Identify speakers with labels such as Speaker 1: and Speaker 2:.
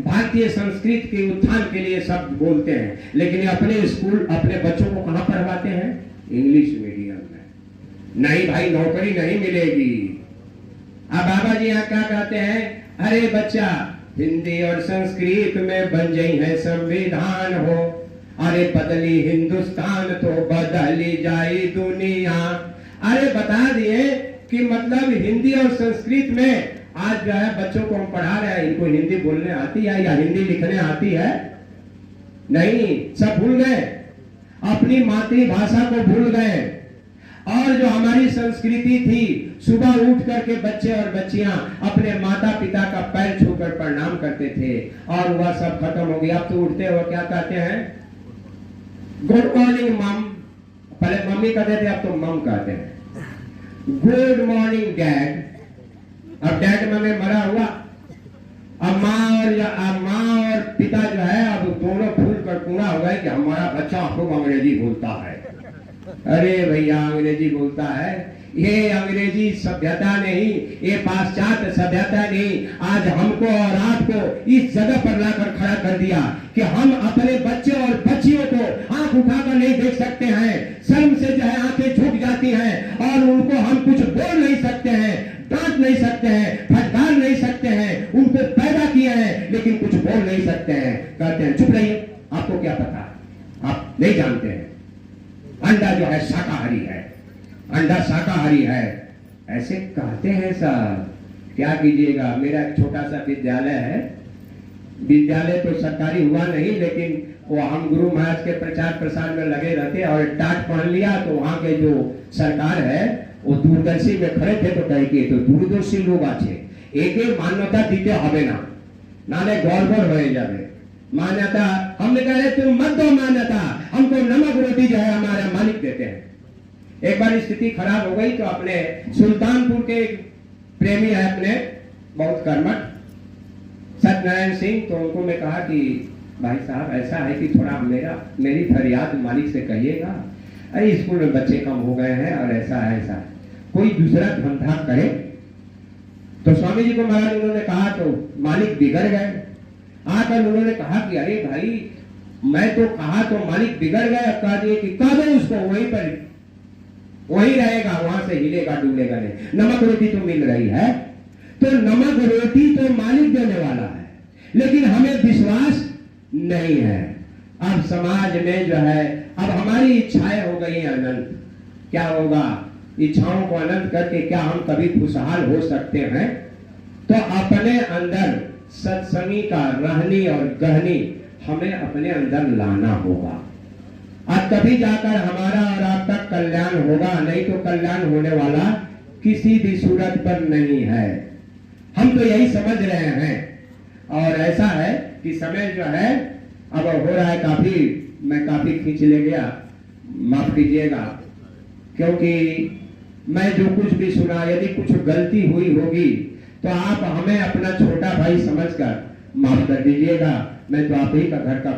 Speaker 1: भारतीय संस्कृति के उत्थान के लिए शब्द बोलते हैं, लेकिन अपने स्कूल अपने बच्चों को कहां पढ़वाते हैं? इंग्लिश मीडियम में। नहीं भाई, नौकरी नहीं मिलेगी। अब बाबा जी यहाँ क्या कहते हैं? अरे बच्चा, हिंदी और संस्कृत में बन जाई है संविधान हो, अरे बदली हिंदुस्तान तो बदली जाई दुनिया। अरे बता दिए कि मतलब हिंदी और संस्कृत में आज जो है बच्चों को हम पढ़ा रहे हैं, इनको हिंदी बोलने आती है या हिंदी लिखने आती है? नहीं, सब भूल गए, अपनी मातृभाषा को भूल गए। और जो हमारी संस्कृति थी, सुबह उठ करके बच्चे और बच्चियां अपने माता पिता का पैर छूकर प्रणाम करते थे, और वह सब खत्म हो गया। अब तो उठते हो क्या कहते हैं? गुड मॉर्निंग मम। पहले मम्मी कहते थे, अब तो मम कहते हैं। Good morning dad. अब डैड में मरा हुआ, अब माँ और पिता जो है अब दोनों भूल कर पूरा हो गए कि हमारा बच्चा खूब अंग्रेजी बोलता है। अरे भैया, अंग्रेजी बोलता है, ये अंग्रेजी सभ्यता नहीं, ये पाश्चात्य सभ्यता नहीं। आज हमको और आपको इस जगह पर लाकर खड़ा कर दिया कि हम अपने बच्चे और बच्चियों को आंख उठाकर नहीं देख सकते हैं। शर्म से जो है आंखें झुक जाती हैं, और उनको हम कुछ बोल नहीं सकते हैं, डांट नहीं सकते हैं, फटकार नहीं सकते हैं। उनको पैदा किया है लेकिन कुछ बोल नहीं सकते हैं। कहते हैं चुप रहिए, आपको क्या पता, आप नहीं जानते हैं। अंडा जो है शाकाहारी है, अंडा शाकाहारी है, ऐसे कहते हैं सर। क्या कीजिएगा, मेरा एक छोटा सा विद्यालय है। विद्यालय तो सरकारी हुआ नहीं, लेकिन वो हम गुरु महाराज के प्रचार प्रसार में लगे रहते, और टाट पहन लिया तो वहां के जो सरकार है वो दूरदर्शी में खड़े थे, तो कहे कि तो दूरदर्शी लोग आछे एके मान्यता दीते हबे ना, नाले गड़बड़ हो जाए मान्यता। हमने कहा तुम मत दो मान्यता, हमको नमक रोटी जो है हमारे मालिक देते हैं। एक बार स्थिति खराब हो गई तो अपने सुल्तानपुर के प्रेमी है अपने बहुत कर्मठ सत्यनारायण सिंह, तो उनको मैं कहा कि भाई साहब ऐसा है कि थोड़ा मेरी फरियाद मालिक से कहिएगा। अरे स्कूल में बच्चे कम हो गए हैं और ऐसा है, कोई दूसरा धंधा करे। तो स्वामी जी को महाराज उन्होंने कहा, तो मालिक बिगड़ गए। आकर उन्होंने कहा कि अरे भाई, मैं तो कहा तो मालिक बिगड़ गए। कह दिए कि कह दो उसको, वहीं पर वहीं रहेगा, वहां से हिलेगा डूलेगा नहीं। नमक रोटी तो मिल रही है, तो नमक रोटी तो मालिक देने वाला है, लेकिन हमें विश्वास नहीं है। अब समाज में जो है, अब हमारी इच्छाएं हो गई हैं अनंत। क्या होगा? इच्छाओं को अनंत करके क्या हम कभी खुशहाल हो सकते हैं? तो अपने अंदर सत्संगी का रहनी और गहनी हमें अपने अंदर लाना होगा, और तभी जाकर हमारा और आपका कल्याण होगा। नहीं तो कल्याण होने वाला किसी भी सूरत पर नहीं है। हम तो यही समझ रहे हैं, और ऐसा है कि समय जो है अब हो रहा है काफी, मैं काफी खींच ले गया, माफ कीजिएगा। क्योंकि मैं जो कुछ भी सुना, यदि कुछ गलती हुई होगी तो आप हमें अपना छोटा भाई समझकर माफ कर दीजिएगा। मैं तो आप ही का घर का